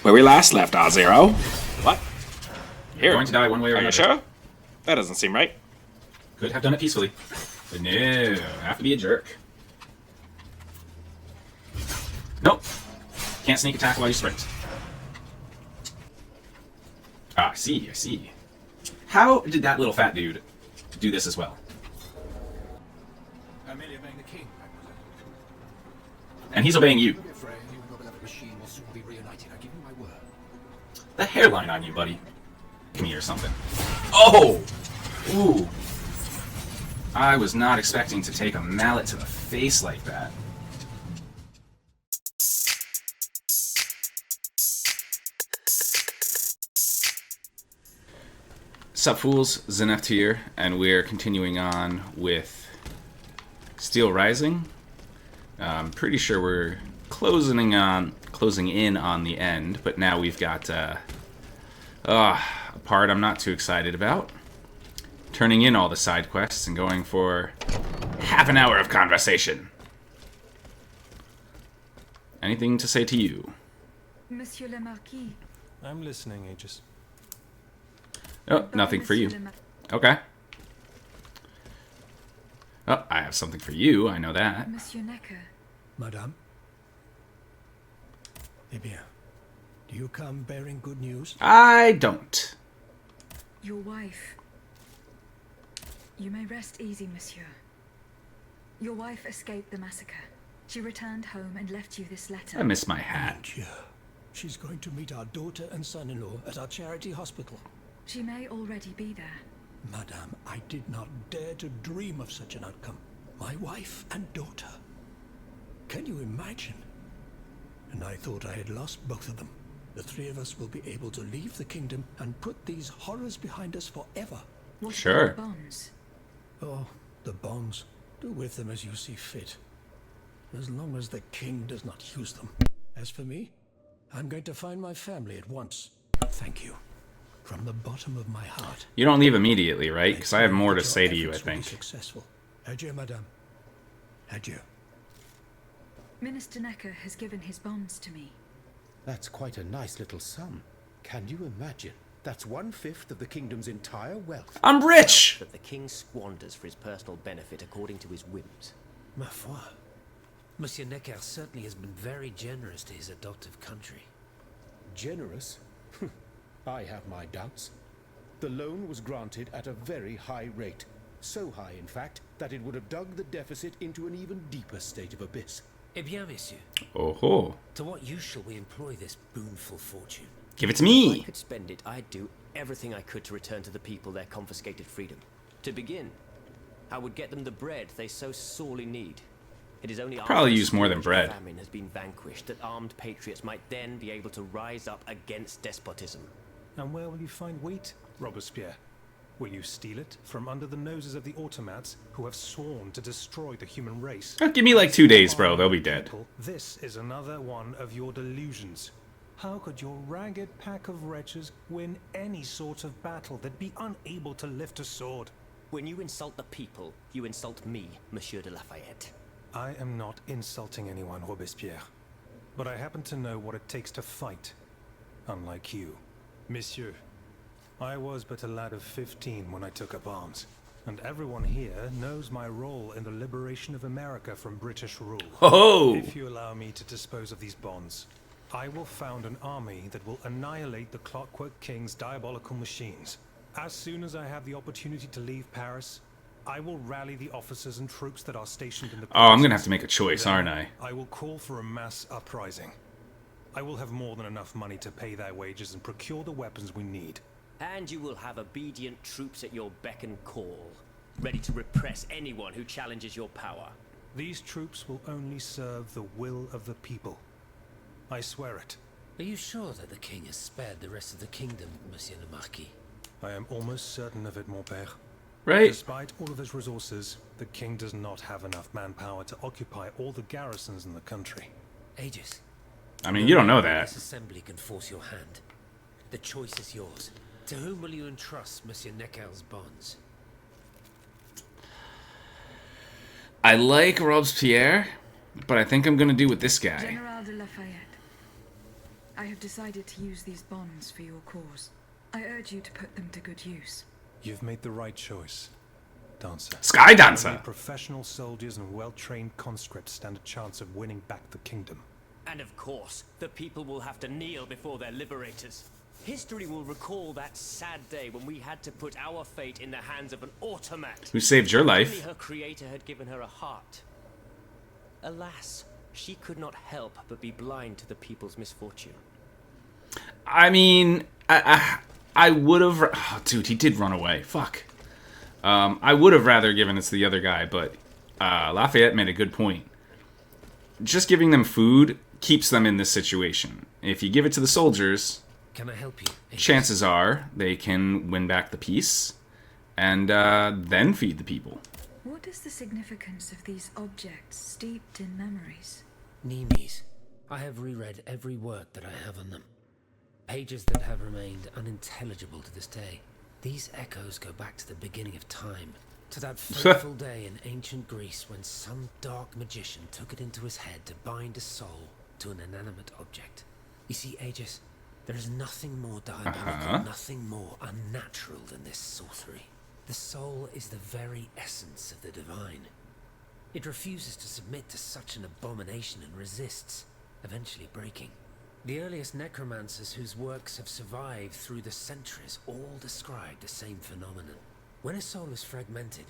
Where we last left, R0. What? You're going to die one way or Are another. you sure? That doesn't seem right. Could have done it peacefully. But no, have to be a jerk. Nope. Can't sneak attack while you sprint. Ah, I see, I see. How did that little fat dude do this as well? Amelia obeying the king, And he's obeying you. Don't be afraid, you and your beloved machine will soon be reunited. I give you my word. The hairline on you, buddy. Give me or something. Oh! Ooh. I was not expecting to take a mallet to the face like that. Sup fools, Zinept here, and we're continuing on with Steelrising. I'm pretty sure we're closing in on the end, but now we've got a part I'm not too excited about. Turning in all the side quests and going for half an hour of conversation. Anything to say to you? Monsieur le Marquis. I'm listening, Aegis. Oh, nothing for you. Okay. Oh, I have something for you, I know that. Monsieur Necker. Madame? Eh bien, do you come bearing good news? I don't. Your wife. You may rest easy, monsieur. Your wife escaped the massacre. She returned home and left you this letter. I miss my hat. Mon Dieu. She's going to meet our daughter and son-in-law at our charity hospital. She may already be there. Madame, I did not dare to dream of such an outcome. My wife and daughter. Can you imagine? And I thought I had lost both of them. The three of us will be able to leave the kingdom and put these horrors behind us forever. What Sure. about the bonds? Oh, the bonds. Do with them as you see fit. As long as the king does not use them. As for me, I'm going to find my family at once. Thank you. From the bottom of my heart. You don't leave immediately, right? Because I have more to say to you, I think. Successful. Adieu, madame. Adieu. Minister Necker has given his bonds to me. That's quite a nice little sum. Can you imagine? That's 1/5 of the kingdom's entire wealth. I'm rich! That the king squanders for his personal benefit according to his whims. Ma foi. Monsieur Necker certainly has been very generous to his adoptive country. Generous? I have my doubts. The loan was granted at a very high rate. So high, in fact, that it would have dug the deficit into an even deeper state of abyss. Eh bien, messieurs, Oh ho. to what use shall we employ this boonful fortune? Give it to If I me! could spend it, I'd do everything I could to return to the people their confiscated freedom. To begin, I would get them the bread they so sorely need. It is only Probably after use more than scourge bread. of famine has been vanquished that armed patriots might then be able to rise up against despotism. And where will you find wheat, Robespierre? Will you steal it from under the noses of the automats who have sworn to destroy the human race? Oh, give me like 2 days, bro. They'll be dead. People, this is another one of your delusions. How could your ragged pack of wretches win any sort of battle that be unable to lift a sword? When you insult the people, you insult me, Monsieur de Lafayette. I am not insulting anyone, Robespierre. But I happen to know what it takes to fight. Unlike you. Monsieur, I was but a lad of 15 when I took up arms. And everyone here knows my role in the liberation of America from British rule. Ho-ho! If you allow me to dispose of these bonds, I will found an army that will annihilate the Clockwork King's diabolical machines. As soon as I have the opportunity to leave Paris, I will rally the officers and troops that are stationed in the Oh, I'm gonna have provinces. to make a choice, Then aren't I? I will call for a mass uprising. I will have more than enough money to pay their wages and procure the weapons we need. And you will have obedient troops at your beck and call, ready to repress anyone who challenges your power. These troops will only serve the will of the people. I swear it. Are you sure that the king has spared the rest of the kingdom, Monsieur le Marquis? I am almost certain of it, mon père. Right? Despite all of his resources, the king does not have enough manpower to occupy all the garrisons in the country. Aegis. I mean, you don't know This that. assembly can force your hand. The choice is yours. To whom will you entrust Monsieur Necker's bonds? I like Robespierre, but I think I'm gonna do with this guy. General de Lafayette. I have decided to use these bonds for your cause. I urge you to put them to good use. You've made the right choice, Dancer. Sky Only Dancer! professional soldiers and well-trained conscripts stand a chance of winning back the kingdom. And of course, the people will have to kneel before their liberators. History will recall that sad day when we had to put our fate in the hands of an automat. Who saved your Only life. her creator had given her a heart. Alas, she could not help but be blind to the people's misfortune. I mean, I would have... Oh, dude, he did run away. Fuck. I would have rather given it to the other guy, but Lafayette made a good point. Just giving them food keeps them in this situation. If you give it to the soldiers, Can I help you? chances are they can win back the peace and then feed the people. What is the significance of these objects steeped in memories? Nemes. I have reread every work that I have on them. Pages that have remained unintelligible to this day. These echoes go back to the beginning of time, to that fateful day in ancient Greece when some dark magician took it into his head to bind a soul to an inanimate object. You see, Aegis, there is nothing more diabolical, nothing more unnatural than this sorcery. The soul is the very essence of the divine. It refuses to submit to such an abomination and resists, eventually breaking. The earliest necromancers whose works have survived through the centuries all describe the same phenomenon. When a soul is fragmented,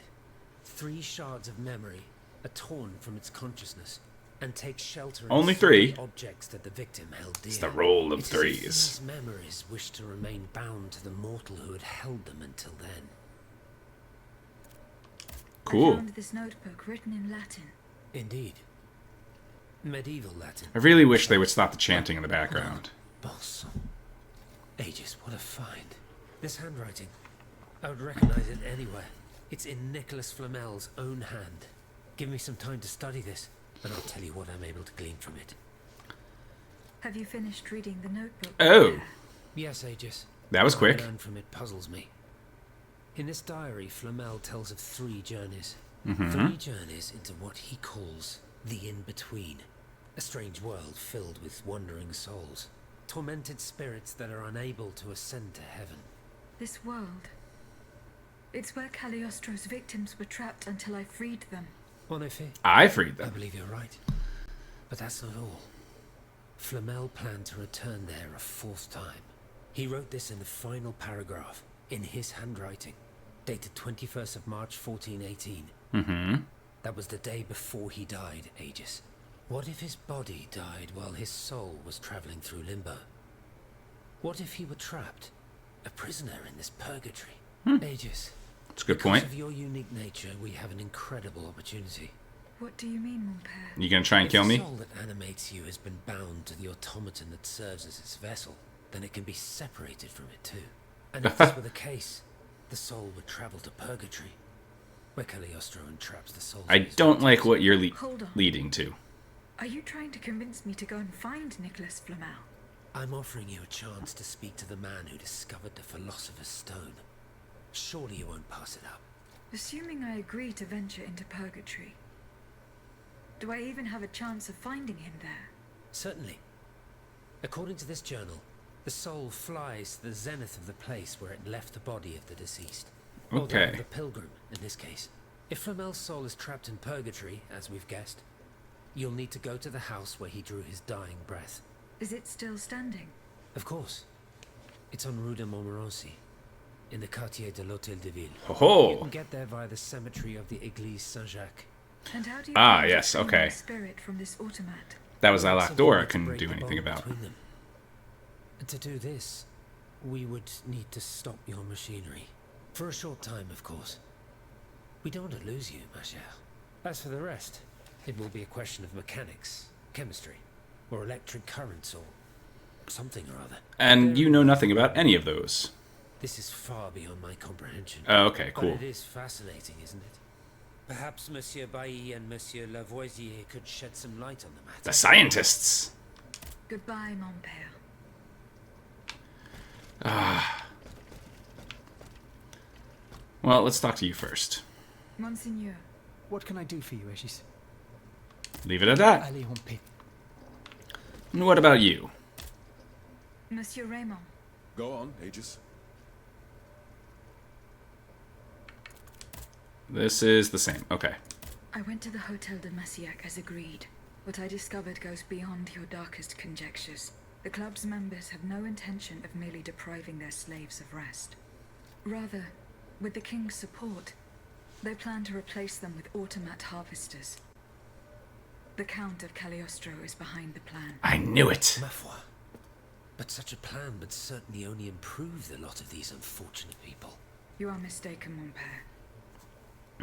3 shards of memory are torn from its consciousness and take shelter in Only 3 objects that the victim held dear. It's the role of It's as if threes. These memories wish to remain bound to the mortal who had held them until then. I Cool. found this notebook written in Latin. Indeed. Medieval Latin. I really wish they would stop the chanting in the background. Balsam. Aegis, what a find. This handwriting, I would recognize it anywhere. It's in Nicholas Flamel's own hand. Give me some time to study this, and I'll tell you what I'm able to glean from it. Have you finished reading the notebook? Oh. Pierre? Yes, Aegis. That was What I quick. learned from it puzzles me. In this diary, Flamel tells of 3 journeys. 3 journeys into what he calls the in-between. A strange world filled with wandering souls. Tormented spirits that are unable to ascend to heaven. This world. It's where Cagliostro's victims were trapped until I freed them. En effet, I freed I them. believe you're right. But that's not all. Flamel planned to return there a 4th time. He wrote this in the final paragraph, in his handwriting, dated 21st of March 1418. That was the day before he died, Aegis. What if his body died while his soul was traveling through limbo? What if he were trapped, a prisoner in this purgatory? Aegis, That's a good because point. of your unique nature, we have an incredible opportunity. What do you mean, mon père? You gonna try and kill If me? the soul that animates you has been bound to the automaton that serves as its vessel, then it can be separated from it too. And if this were the case, the soul would travel to purgatory, where Cagliostro entraps the souls. I of his don't like victims. what you're Hold on. leading to. Are you trying to convince me to go and find Nicholas Flamel? I'm offering you a chance to speak to the man who discovered the Philosopher's Stone. Surely you won't pass it up. Assuming I agree to venture into purgatory, do I even have a chance of finding him there? Certainly. According to this journal, the soul flies to the zenith of the place where it left the body of the deceased. Or that of Okay. the pilgrim, in this case. If Flamel's soul is trapped in purgatory, as we've guessed, you'll need to go to the house where he drew his dying breath. Is it still standing? Of course. It's on Rue de Montmorency, in the quartier de l'Hôtel de Ville. Ho You ho! can get there via the cemetery of the Église Saint-Jacques. And how do you Ah, plan to yes, free okay. my spirit from this automat? That was that Well, locked simply door I need to couldn't break do the anything bond about. between them. To do this, we would need to stop your machinery. For a short time, of course. We don't want to lose you, ma chère. As for the rest, it will be a question of mechanics, chemistry, or electric currents, or something or other. And you know nothing about any of those. This is far beyond my comprehension. Oh, okay, cool. But it is fascinating, isn't it? Perhaps Monsieur Bailly and Monsieur Lavoisier could shed some light on the matter. The scientists! Goodbye, mon père. Well, let's talk to you first. Monseigneur, What can I do for you, Aegis? Leave it at that. Allez en paix. And what about you? Monsieur Raymond. Go on, Aegis. This is the same. Okay. I went to the Hotel de Massiac as agreed. What I discovered goes beyond your darkest conjectures. The club's members have no intention of merely depriving their slaves of rest. Rather, with the king's support, they plan to replace them with automat harvesters. The Count of Cagliostro is behind the plan. I knew it. Ma foi. But such a plan would certainly only improve the lot of these unfortunate people. You are mistaken, mon père.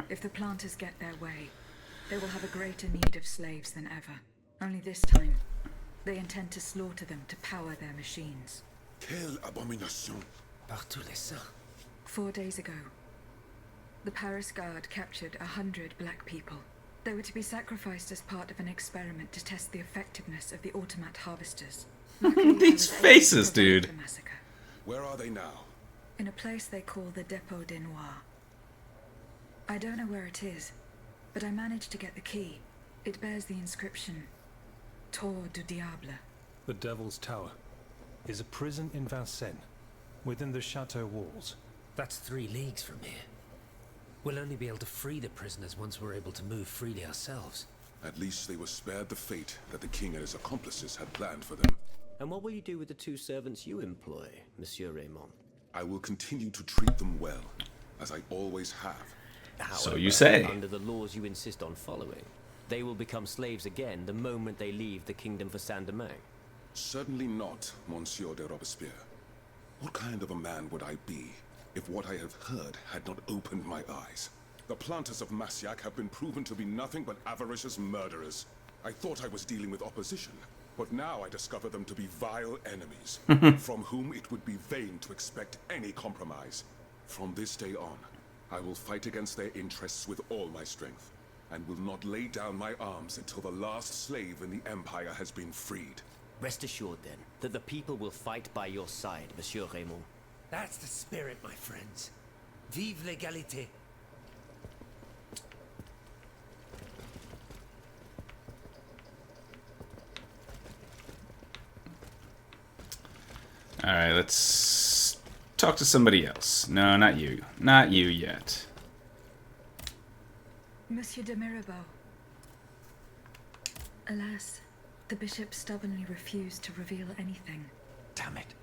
If the planters get their way, they will have a greater need of slaves than ever. Only this time, they intend to slaughter them to power their machines. Quelle abomination! Par tous les saints. 4 days ago, the Paris Guard captured 100 black people. They were to be sacrificed as part of an experiment to test the effectiveness of the automat harvesters. Luckily, I These was able to faces, prevent dude. the massacre. Where are they now? In a place they call the Dépôt des Noirs. I don't know where it is, but I managed to get the key. It bears the inscription, Tour du Diable. The Devil's Tower is a prison in Vincennes, within the chateau walls. That's 3 leagues from here. We'll only be able to free the prisoners once we're able to move freely ourselves. At least they were spared the fate that the king and his accomplices had planned for them. And what will you do with the 2 servants you employ, Monsieur Raymond? I will continue to treat them well, as I always have. So you say. Under the laws you insist on following, they will become slaves again the moment they leave the kingdom for Saint-Domingue. Certainly not, Monsieur de Robespierre. What kind of a man would I be if what I have heard had not opened my eyes? The planters of Massiac have been proven to be nothing but avaricious murderers. I thought I was dealing with opposition, but now I discover them to be vile enemies, from whom it would be vain to expect any compromise. From this day on, I will fight against their interests with all my strength, and will not lay down my arms until the last slave in the Empire has been freed. Rest assured, then, that the people will fight by your side, Monsieur Raymond. That's the spirit, my friends. Vive l'égalité. Alright, let's talk to somebody else. No, not you. Not you yet. Monsieur de Mirabeau. Alas, the bishop stubbornly refused to reveal anything. Damn it.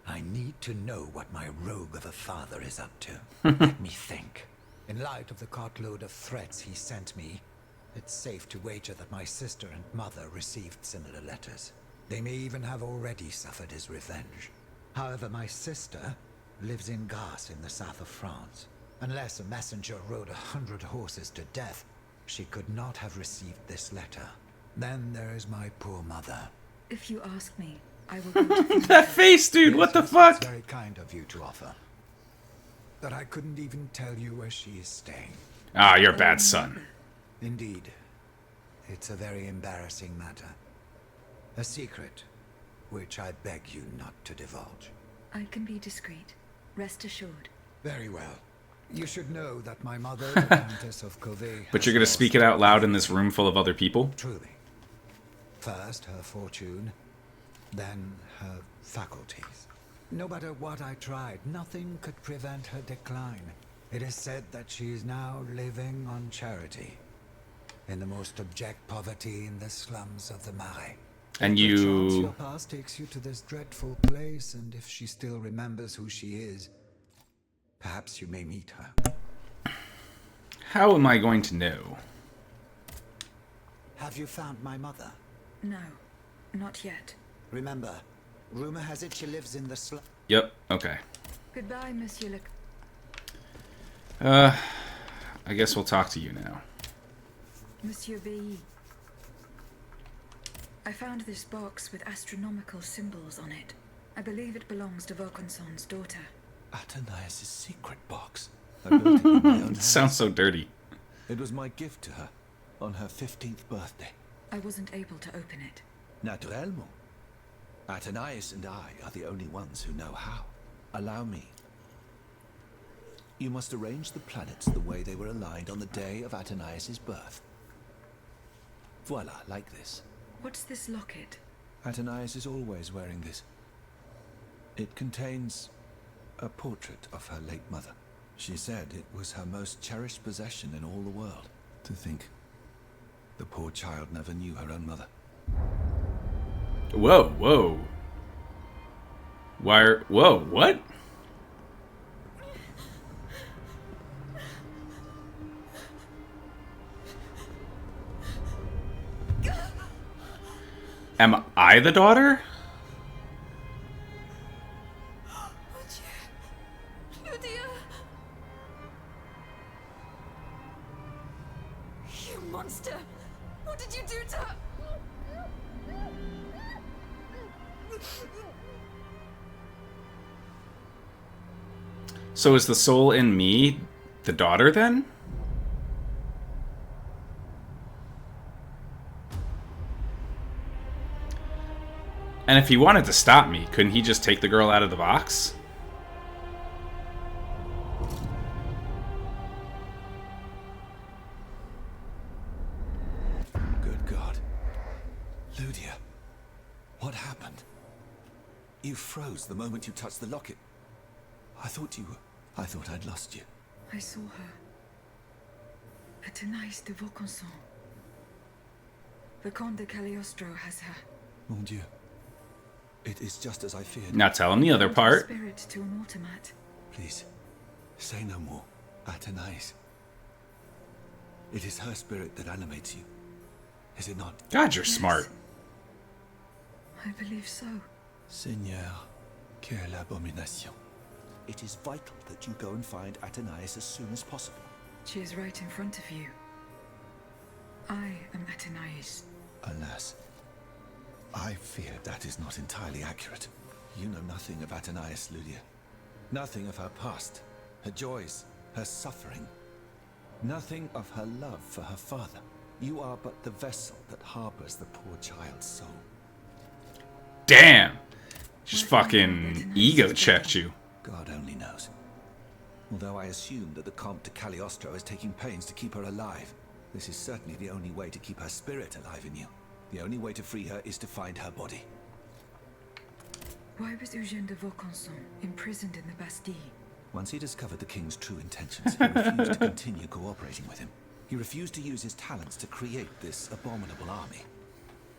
I need to know what my rogue of a father is up to. Let me think. In light of the cartload of threats he sent me, it's safe to wager that my sister and mother received similar letters. They may even have already suffered his revenge. However, my sister lives in Grasse in the south of France. Unless a messenger rode 100 horses to death, she could not have received this letter. Then there is my poor mother. If you ask me, I will go to That face, dude, what the Yes, fuck? It's very kind of you to offer. But I couldn't even tell you where she is staying. Ah, you're a bad son. Indeed. It's a very embarrassing matter. A secret, which I beg you not to divulge. I can be discreet. Rest assured. Very well. You should know that my mother, the Countess of Covey... But you're gonna speak it out loud in this room full of other people? Truly. First, her fortune, then her faculties. No matter what I tried, nothing could prevent her decline. It is said that she is now living on charity, in the most abject poverty in the slums of the Marais. And If perchance you... your past takes you to this dreadful place, and if she still remembers who she is, perhaps you may meet her. How am I going to know? Have you found my mother? No, not yet. Remember, rumor has it she lives in the slum. Yep, okay. Goodbye, Monsieur le... I guess we'll talk to you now. Monsieur B. I found this box with astronomical symbols on it. I believe it belongs to Vaucanson's daughter. Athenais' secret box. I built it in my own It hands. sounds so dirty. It was my gift to her on her 15th birthday. I wasn't able to open it. Naturellement. Athenais and I are the only ones who know how. Allow me. You must arrange the planets the way they were aligned on the day of Athenais' birth. Voila, like this. What's this locket? Athenais is always wearing this. It contains a portrait of her late mother. She said it was her most cherished possession in all the world. To think, the poor child never knew her own mother. Whoa, whoa. Whoa, what? Am I the daughter? Lydia! You monster! What did you do to her? So is the soul in me the daughter then? And if he wanted to stop me, couldn't he just take the girl out of the box? Good God. Lydia, what happened? You froze the moment you touched the locket. I thought I'd lost you. I saw her. At Anais de Vaucanson. The Comte de Cagliostro has her. Mon Dieu. It is just as I feared. Now tell him the other part. Spirit to an automat. Please, say no more. Athenais. It is her spirit that animates you. Is it not? God, you're smart. I believe so. Seigneur, quelle abomination. It is vital that you go and find Athenais as soon as possible. She is right in front of you. I am Athenais. Alas, I fear that is not entirely accurate. You know nothing of Athenais, Lydia. Nothing of her past, her joys, her suffering. Nothing of her love for her father. You are but the vessel that harbors the poor child's soul. Damn! Just fucking ego checked you. God only knows. Although I assume that the Comte de Cagliostro is taking pains to keep her alive, this is certainly the only way to keep her spirit alive in you. The only way to free her is to find her body. Why was Eugène de Vaucanson imprisoned in the Bastille? Once he discovered the king's true intentions, he refused to continue cooperating with him. He refused to use his talents to create this abominable army.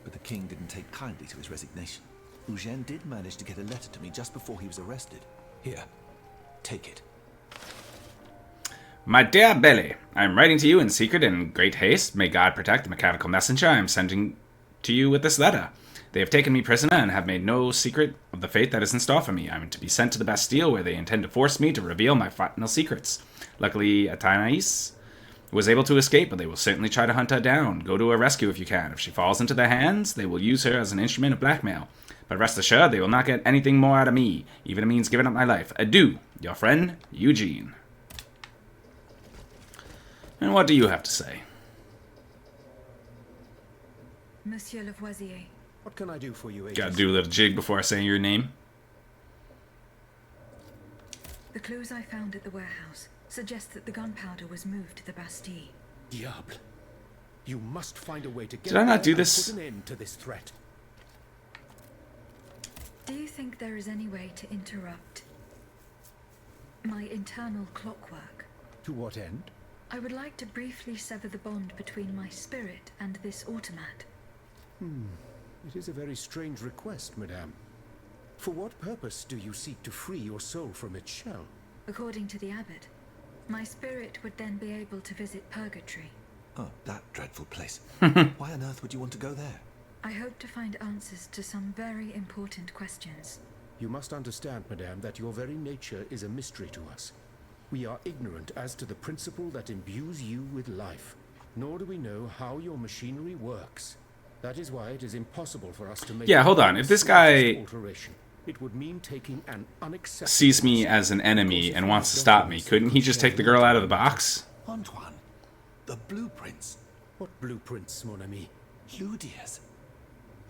But the king didn't take kindly to his resignation. Eugène did manage to get a letter to me just before he was arrested. Here, take it. My dear Billy, I am writing to you in secret and in great haste. May God protect the mechanical messenger I am sending to you with this letter. They have taken me prisoner and have made no secret of the fate that is in store for me. I am to be sent to the Bastille, where they intend to force me to reveal my final secrets. Luckily, Athenais was able to escape, but they will certainly try to hunt her down. Go to her rescue if you can. If she falls into their hands, they will use her as an instrument of blackmail. But rest assured, they will not get anything more out of me, even if it means giving up my life. Adieu, your friend, Eugene. And what do you have to say? Monsieur Lavoisier. What can I do for you, agent? Gotta do a little jig before I say your name. The clues I found at the warehouse suggest that the gunpowder was moved to the Bastille. Diable. You must find a way to get Did I not there do and this? put an end to this threat. Do you think there is any way to interrupt my internal clockwork? To what end? I would like to briefly sever the bond between my spirit and this automat. It is a very strange request, madame. For what purpose do you seek to free your soul from its shell? According to the abbot, my spirit would then be able to visit purgatory. Oh, that dreadful place. Why on earth would you want to go there? I hope to find answers to some very important questions. You must understand, madame, that your very nature is a mystery to us. We are ignorant as to the principle that imbues you with life, nor do we know how your machinery works. That is why it is impossible for us to make... Yeah, hold on. If this guy alteration, it would mean taking an unacceptable... sees me as an enemy and wants to stop me, couldn't he just take the girl out of the box? Antoine, the blueprints. What blueprints, mon ami? Lydia's.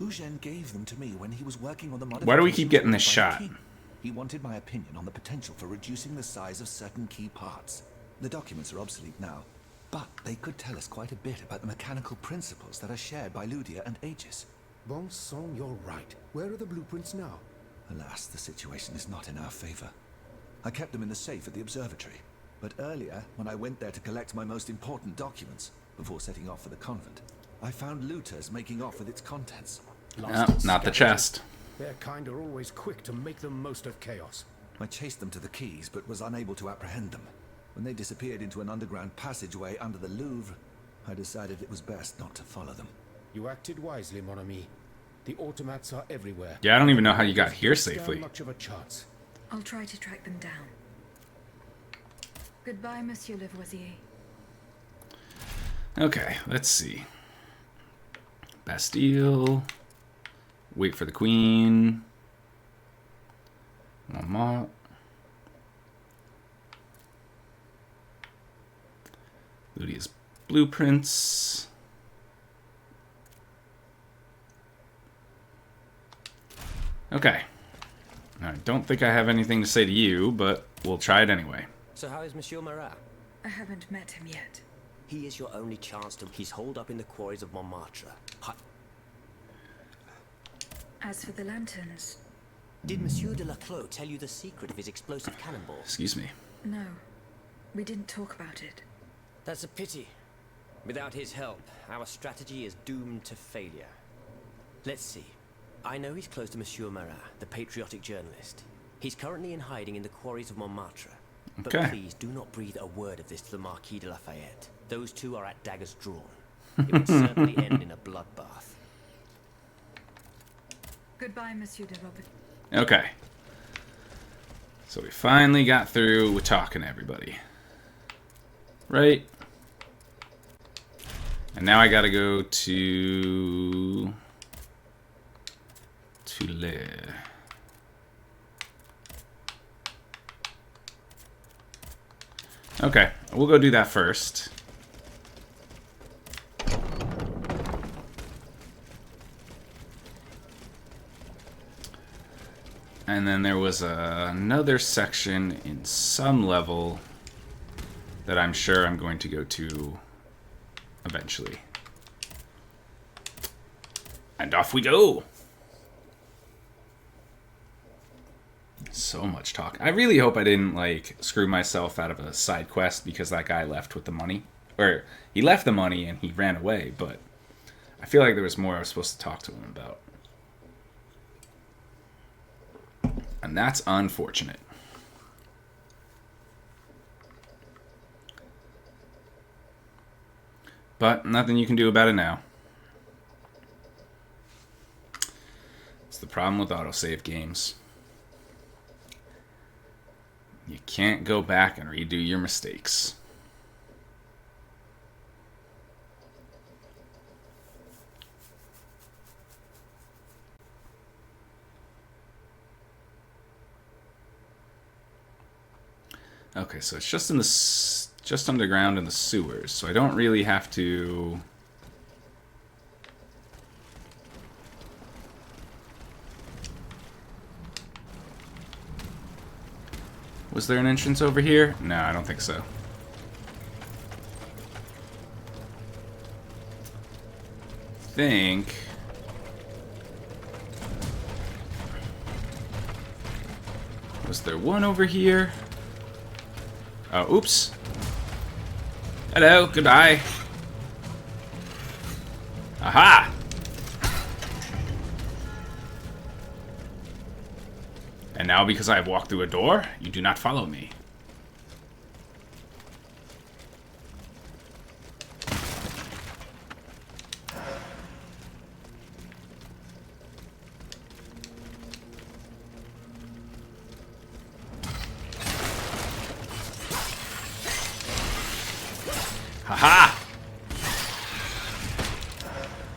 Eugène gave them to me when he was working on the modifications. Why do we keep getting this by the shot? king. He wanted my opinion on the potential for reducing the size of certain key parts. The documents are obsolete now, but they could tell us quite a bit about the mechanical principles that are shared by Lydia and Aegis. Bon sang, you're right. Where are the blueprints now? Alas, the situation is not in our favor. I kept them in the safe at the observatory. But earlier, when I went there to collect my most important documents, before setting off for the convent, I found looters making off with its contents. No, not the chest. Their kind are always quick to make the most of chaos. I chased them to the quays, but was unable to apprehend them. When they disappeared into an underground passageway under the Louvre, I decided it was best not to follow them. You acted wisely, mon ami. The automats are everywhere. Yeah, I don't even know how you got here Don't stand safely. much of a chance. I'll try to track them down. Goodbye, Monsieur Lavoisier. Okay, let's see. Bastille. Wait for the Queen. Montmartre. Lydia's blueprints. Okay. I don't think I have anything to say to you, but we'll try it anyway. So how is Monsieur Marat? I haven't met him yet. He is your only chance to... He's holed up in the quarries of Montmartre. As for the lanterns... Did Monsieur de Laclos tell you the secret of his explosive cannonballs? Excuse me. No. We didn't talk about it. That's a pity. Without his help, our strategy is doomed to failure. Let's see. I know he's close to Monsieur Marat, the patriotic journalist. He's currently in hiding in the quarries of Montmartre. But Okay. please do not breathe a word of this to the Marquis de Lafayette. Those two are at daggers drawn. It would certainly end in a bloodbath. Goodbye, Monsieur de Robert. Okay. So we finally got through with talking to everybody. Right? And now I gotta go to... Le... Okay, we'll go do that first. And then there was another section in some level that I'm sure I'm going to go to eventually. And off we go! So much talk. I really hope I didn't, like, screw myself out of a side quest because that guy left with the money. Or, he left the money and he ran away, but I feel like there was more I was supposed to talk to him about. And that's unfortunate. But nothing you can do about it now. It's the problem with autosave games. You can't go back and redo your mistakes. Okay, so it's just in the just underground in the sewers, so I don't really have to. Was there an entrance over here? No, I don't think so. Was there one over here? Oh, oops. Hello, goodbye. Aha! And now, because I have walked through a door, you do not follow me. Haha!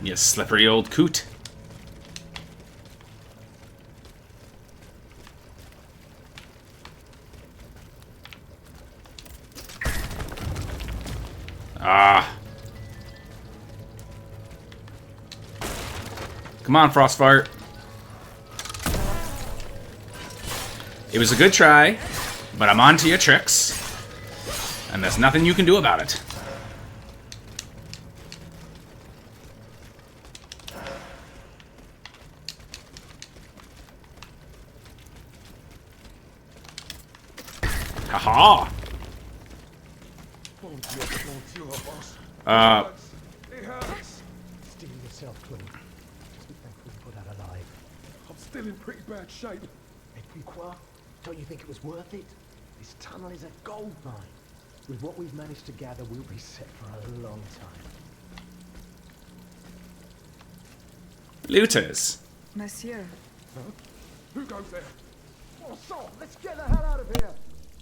You slippery old coot. Ah. Come on, Frostfart. It was a good try, but I'm on to your tricks. And there's nothing you can do about it. Haha! It hurts. Steel yourself, Clem. Just be thankful you put out alive. I'm still in pretty bad shape. Et puis quoi? Don't you think it was worth it? This tunnel is a gold mine. With what we've managed to gather, we'll be set for a long time. Looters. Monsieur, Who goes there? Oh, so, let's get the hell out of here!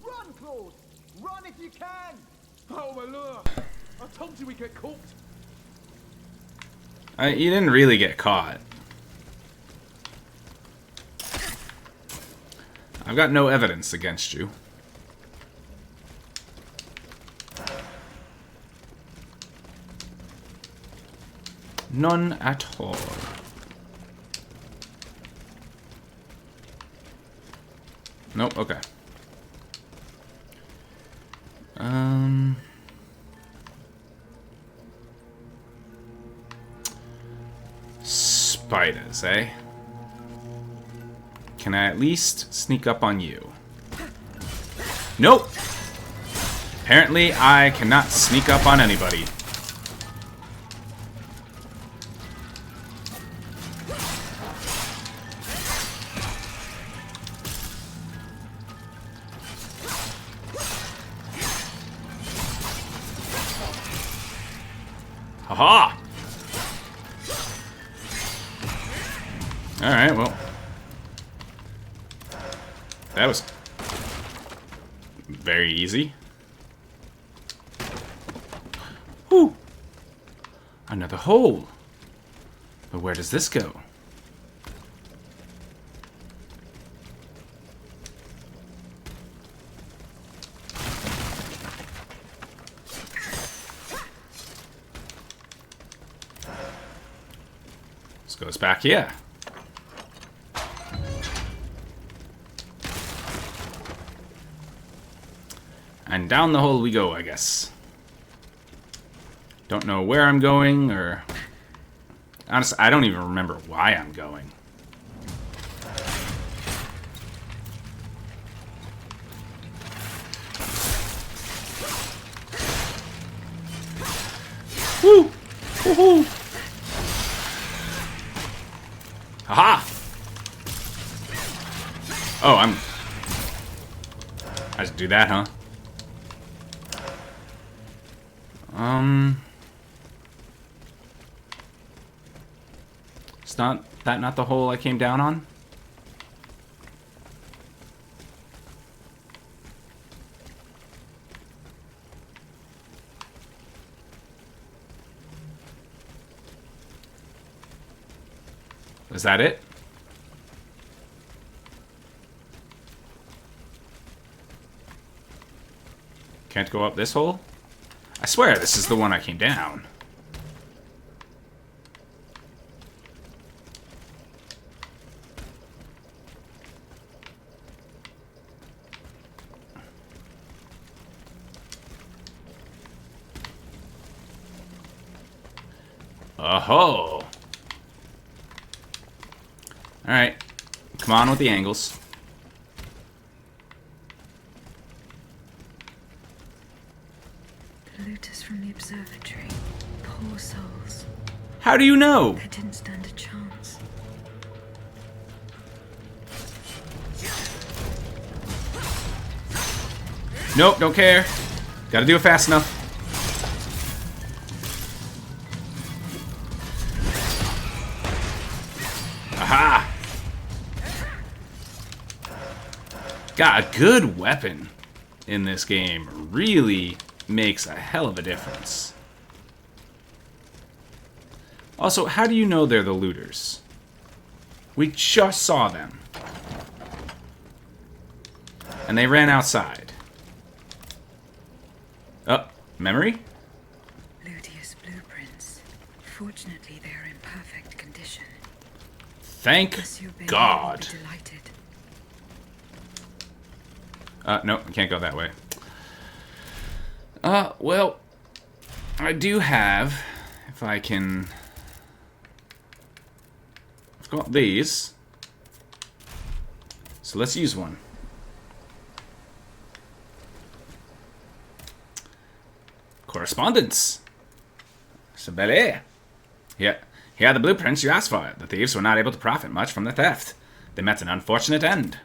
Run, Claude! Run if you can! Oh, my lord! I told you we'd get caught. You didn't really get caught. I've got no evidence against you. None at all. Nope, okay. Spiders, eh? Can I at least sneak up on you? Nope! Apparently, I cannot sneak up on anybody. Haha! Alright, well. That was very easy. Whew! Another hole. But where does this go? This goes back here. And down the hole we go, I guess. Don't know where I'm going, or... Honestly, I don't even remember why I'm going. Woo! Woohoo! Haha! Oh, I just do that, huh? It's not the hole I came down on? Is that it? Can't go up this hole? I swear this is the one I came down. Oh-ho! Alright. Come on with the angles. the looters from the observatory. Poor souls. How do you know? They didn't stand a chance. Nope, don't care. Gotta do it fast enough. Aha! Got a good weapon in this game. Really makes a hell of a difference. Also, how do you know they're the looters? We just saw them. And they ran outside. Oh, memory? Ludius blueprints. Fortunately, they are in perfect condition. Thank Monsieur Bailly God. will be delighted. No, I can't go that way. Well, I do have, if I can... I've got these. So let's use one. correspondence. So, Bel-Air. Here are the blueprints you asked for. The thieves were not able to profit much from the theft. They met an unfortunate end.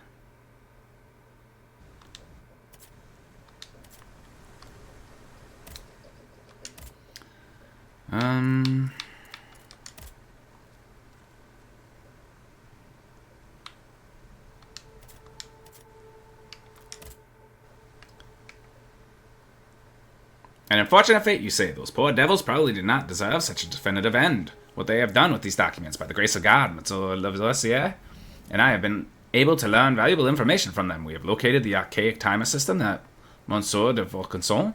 An unfortunate fate, you say. Those poor devils probably did not deserve such a definitive end. What they have done with these documents, by the grace of God, Monsieur Lavoisier, and I have been able to learn valuable information from them. We have located the archaic timer system that Monsieur de Vaucanson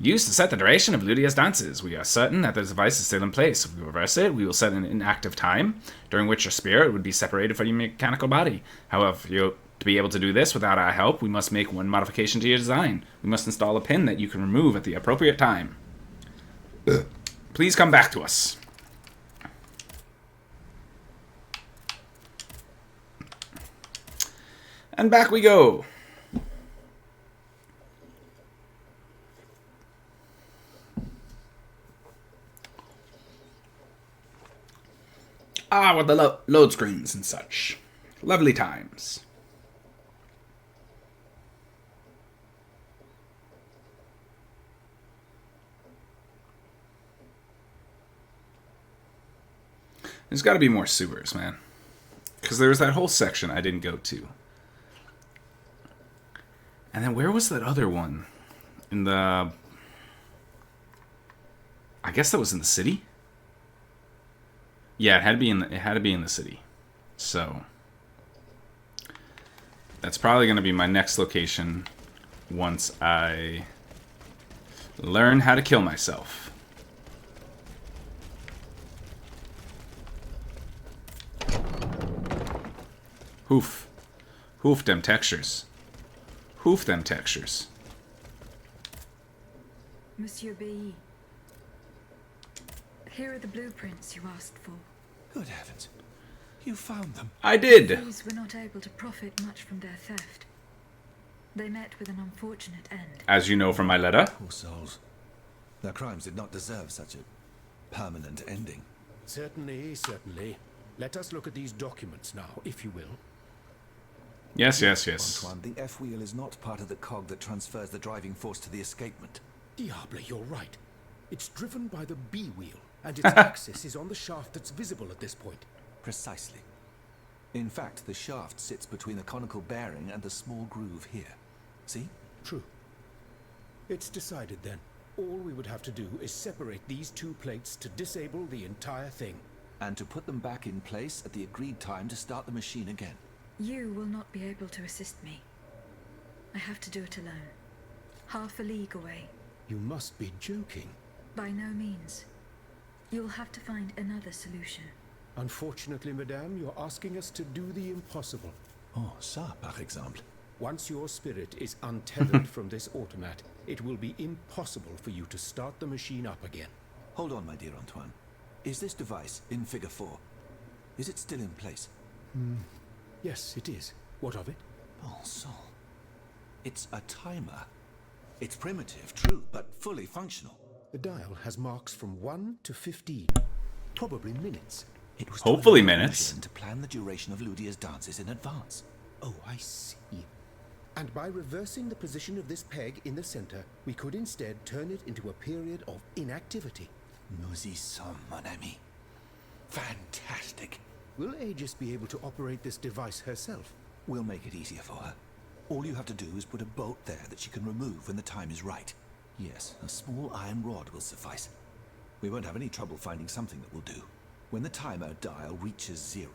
used to set the duration of Lydia's dances. We are certain that the device is still in place. If we reverse it, we will set an inactive time, during which your spirit would be separated from your mechanical body. However, to be able to do this without our help, we must make one modification to your design. We must install a pin that you can remove at the appropriate time. Please come back to us. And back we go. With the load screens and such. Lovely times. There's got to be more sewers, man. Because there was that whole section I didn't go to. And then where was that other one? In the... I guess that was in the city? Yeah, it had to be in the city. So that's probably going to be my next location once I learn how to kill myself. Hoof. Hoof them textures. Hoof them textures. Monsieur B. Here are the blueprints you asked for. Good heavens. You found them. I did. Thieves were not able to profit much from their theft. They met with an unfortunate end. As you know from my letter. Poor souls. Their crimes did not deserve such a permanent ending. Certainly, certainly. Let us look at these documents now, if you will. Yes. Antoine, the F-wheel is not part of the cog that transfers the driving force to the escapement. Diable, you're right. It's driven by the B-wheel, and its axis is on the shaft that's visible at this point. Precisely. In fact, the shaft sits between the conical bearing and the small groove here. See? True. It's decided then. All we would have to do is separate these two plates to disable the entire thing. And to put them back in place at the agreed time to start the machine again. You will not be able to assist me. I have to do it alone. Half a league away. You must be joking. By no means. You'll have to find another solution. Unfortunately, madame, you're asking us to do the impossible. Oh, ça, par exemple. Once your spirit is untethered from this automat, it will be impossible for you to start the machine up again. Hold on, my dear Antoine. Is this device in Figure 4? Is it still in place? Yes, it is. What of it? Bon sang. It's a timer. It's primitive, true, but fully functional. The dial has marks from 1 to 15. Probably minutes. It was hopefully minutes. To plan the duration of Lydia's dances in advance. Oh, I see. And by reversing the position of this peg in the center, we could instead turn it into a period of inactivity. Nous y sommes, mon ami. Fantastic. Will Aegis be able to operate this device herself? We'll make it easier for her. All you have to do is put a bolt there that she can remove when the time is right. Yes, a small iron rod will suffice. We won't have any trouble finding something that will do. When the timer dial reaches 0,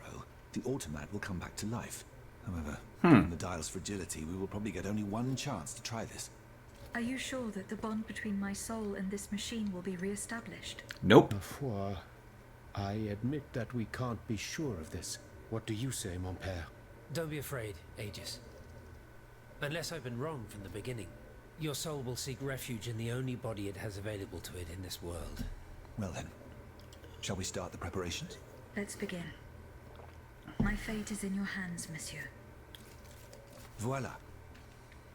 the automat will come back to life. However, given the dial's fragility, we will probably get only one chance to try this. Are you sure that the bond between my soul and this machine will be re-established? Nope. Foi, I admit that we can't be sure of this. What do you say, mon père? Don't be afraid, Aegis. Unless I've been wrong from the beginning, your soul will seek refuge in the only body it has available to it in this world. Well then, shall we start the preparations? Let's begin. My fate is in your hands, monsieur. Voila.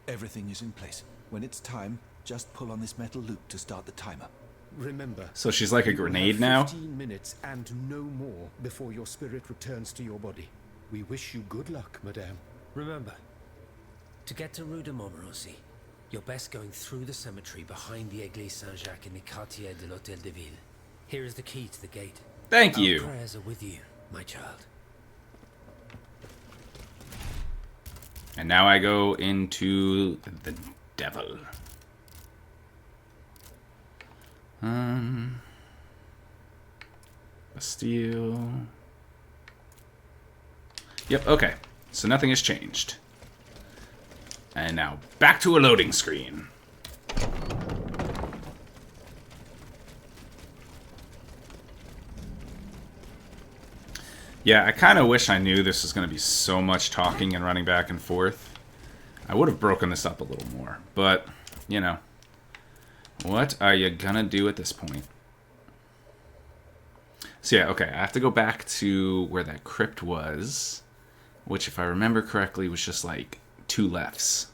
Everything is in place. When it's time, Just pull on this metal loop to start the timer. Remember. So she's like a you will grenade have now? 15 minutes and no more before your spirit returns to your body. We wish you good luck, madame. Remember, to get to Rue de Montmorency, you're best going through the cemetery behind the Église Saint-Jacques in the quartier de l'Hôtel de Ville. Here is the key to the gate. Thank Our you. prayers are with you, my child. And now I go into the devil. Bastille. Yep, okay. So nothing has changed. And now back to a loading screen. Yeah, I kind of wish I knew this was going to be so much talking and running back and forth. I would have broken this up a little more. But, you know, what are you going to do at this point? So yeah, okay, I have to go back to where that crypt was, which, if I remember correctly, was just like 2 lefts.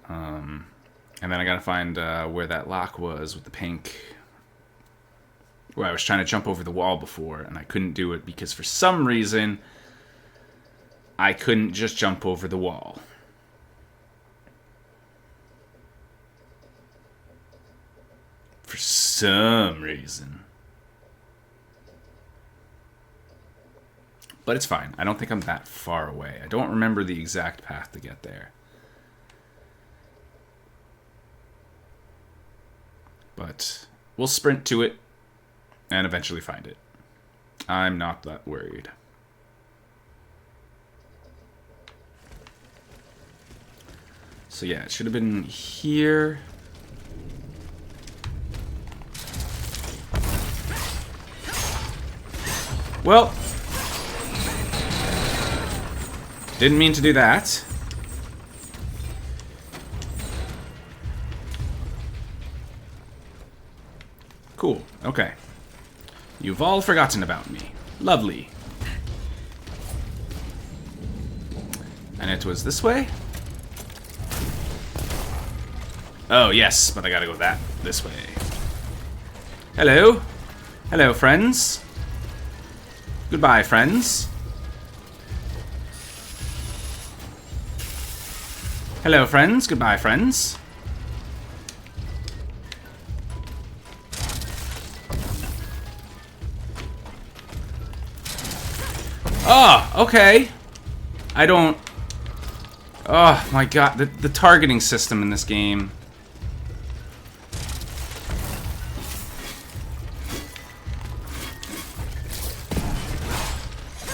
And then I gotta find where that lock was with the pink, where I was trying to jump over the wall before, and I couldn't do it because for some reason I couldn't just jump over the wall. For some reason. But it's fine. I don't think I'm that far away. I don't remember the exact path to get there. But we'll sprint to it and eventually find it. I'm not that worried. So yeah, it should have been here. Well, didn't mean to do that. Cool, okay. You've all forgotten about me. Lovely. And it was this way? Oh, yes, but I gotta go this way. Hello. Hello, friends. Goodbye, friends. Hello, friends. Goodbye, friends. Oh, okay. I don't... Oh, my God. The targeting system in this game...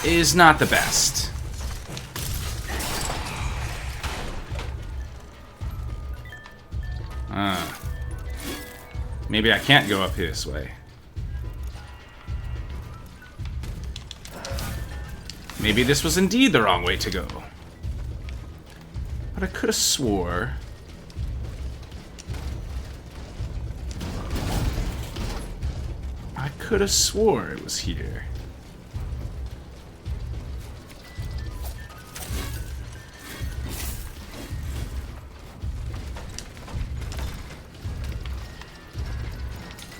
is not the best. Maybe I can't go up this way. Maybe this was indeed the wrong way to go. But I could have swore... I could have swore it was here.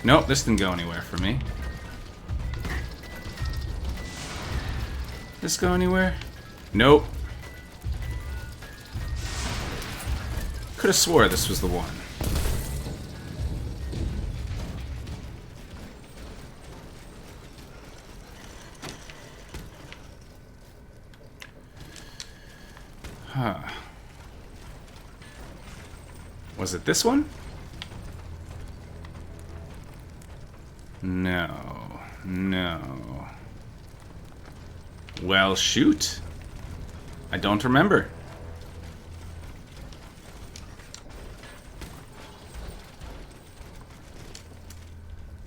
Nope, this didn't go anywhere for me. This go anywhere? Nope. Could have swore this was the one. Huh. Was it this one? No. No. Well, shoot. I don't remember.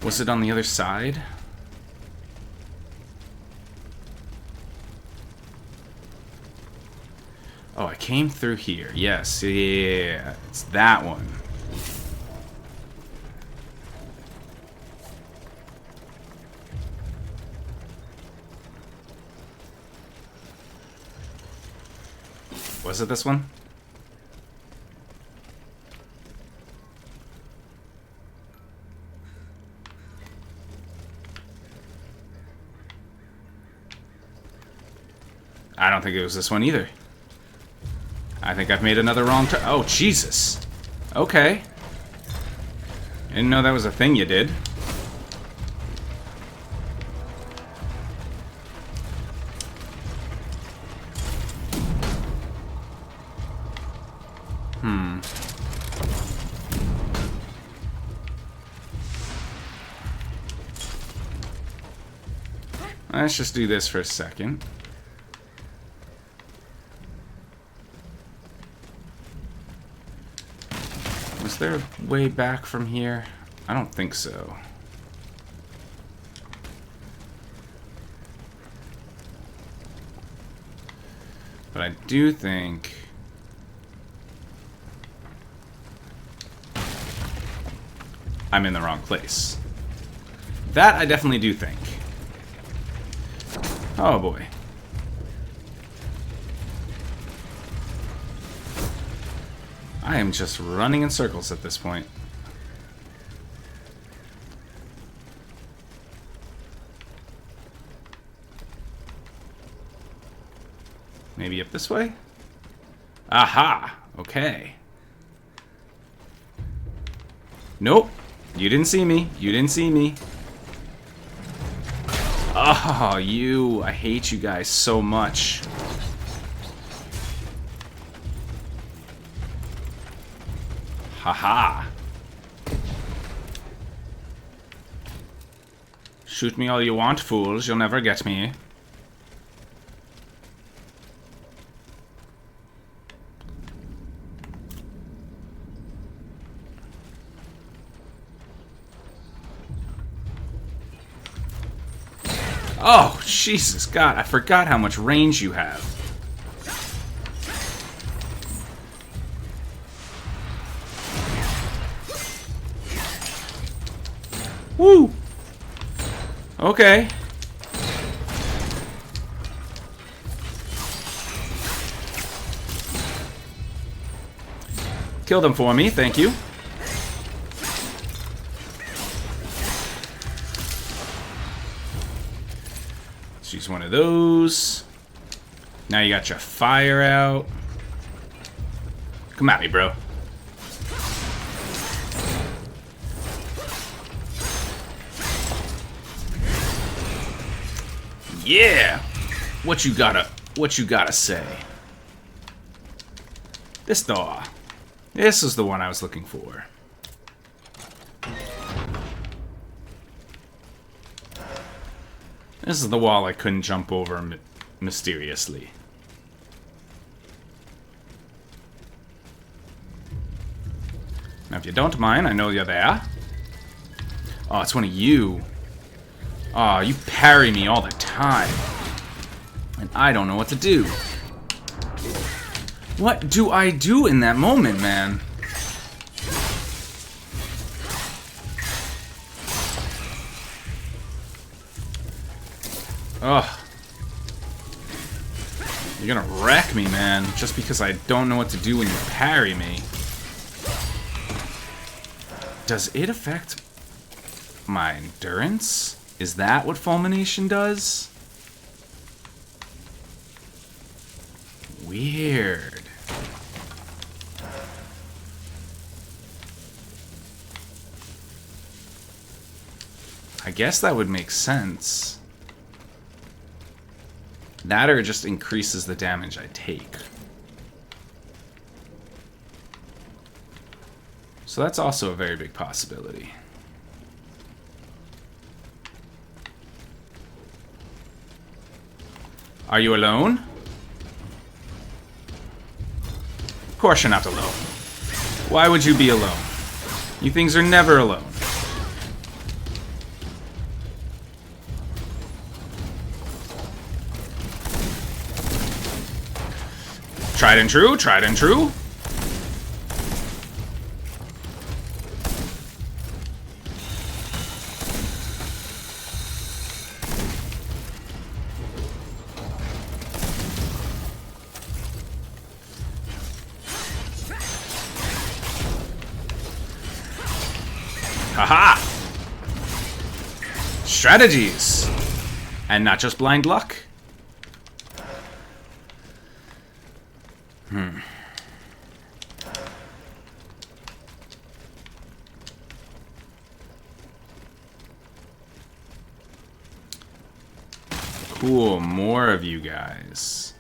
Was it on the other side? Oh, I came through here. Yes, yeah, it's that one. Was it this one? I don't think it was this one either. I think I've made another wrong turn. Oh, Jesus. Okay. Didn't know that was a thing you did. Let's just do this for a second. Was there a way back from here? I don't think so. But I do think... I'm in the wrong place. That I definitely do think. Oh boy. I am just running in circles at this point. Maybe up this way? Aha! Okay. Nope. You didn't see me. You didn't see me. Oh, you. I hate you guys so much. Haha. Shoot me all you want, fools. You'll never get me. Oh, Jesus, God, I forgot how much range you have. Woo! Okay. Kill them for me, thank you. Use one of those. Now you got your fire out. Come at me, bro. Yeah. What you gotta say? This door. This is the one I was looking for. This is the wall I couldn't jump over mysteriously. Now, if you don't mind, I know you're there. Oh, it's one of you. Oh, you parry me all the time. And I don't know what to do. What do I do in that moment, man? Ugh. You're gonna wreck me, man, just because I don't know what to do when you parry me. Does it affect my endurance? Is that what fulmination does? Weird. I guess that would make sense. That or it just increases the damage I take. So that's also a very big possibility. Are you alone? Of course you're not alone. Why would you be alone? You things are never alone. Tried and true, tried and true. Haha! Strategies! And not just blind luck. Cool, more of you guys.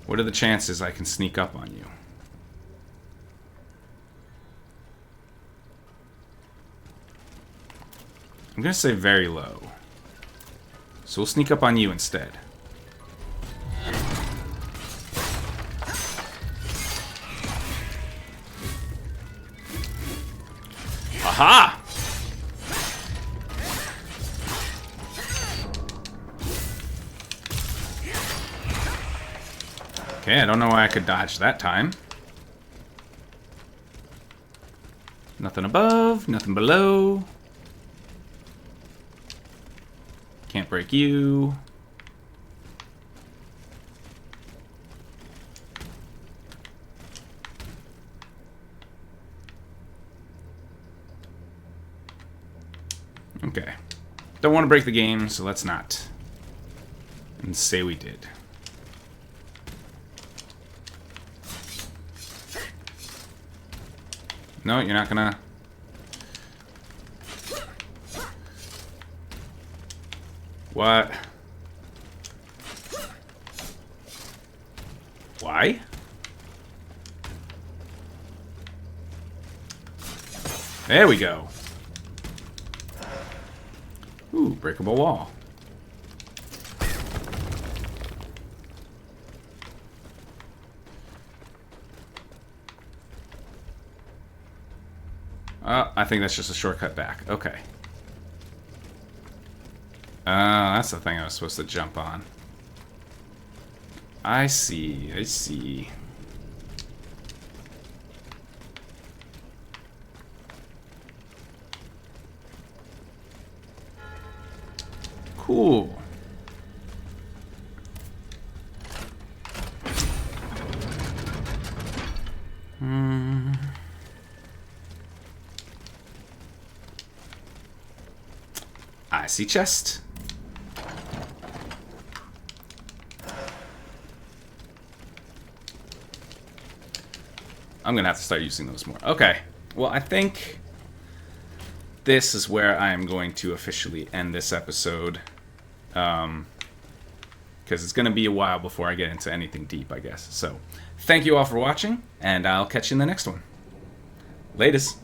What are the chances I can sneak up on you? I'm gonna say very low. So we'll sneak up on you instead. Aha! Okay, I don't know why I could dodge that time. Nothing above, nothing below. Can't break you. Okay. Don't want to break the game, so let's not. And say we did. No, you're not gonna... What? Why? There we go. Ooh, breakable wall. I think that's just a shortcut back. Okay. That's the thing I was supposed to jump on. I see, I see. Cool. I see chest. I'm gonna have to start using those more. Okay. Well, I think this is where I am going to officially end this episode. Because it's gonna be a while before I get into anything deep, I guess. So, thank you all for watching, and I'll catch you in the next one. Latest.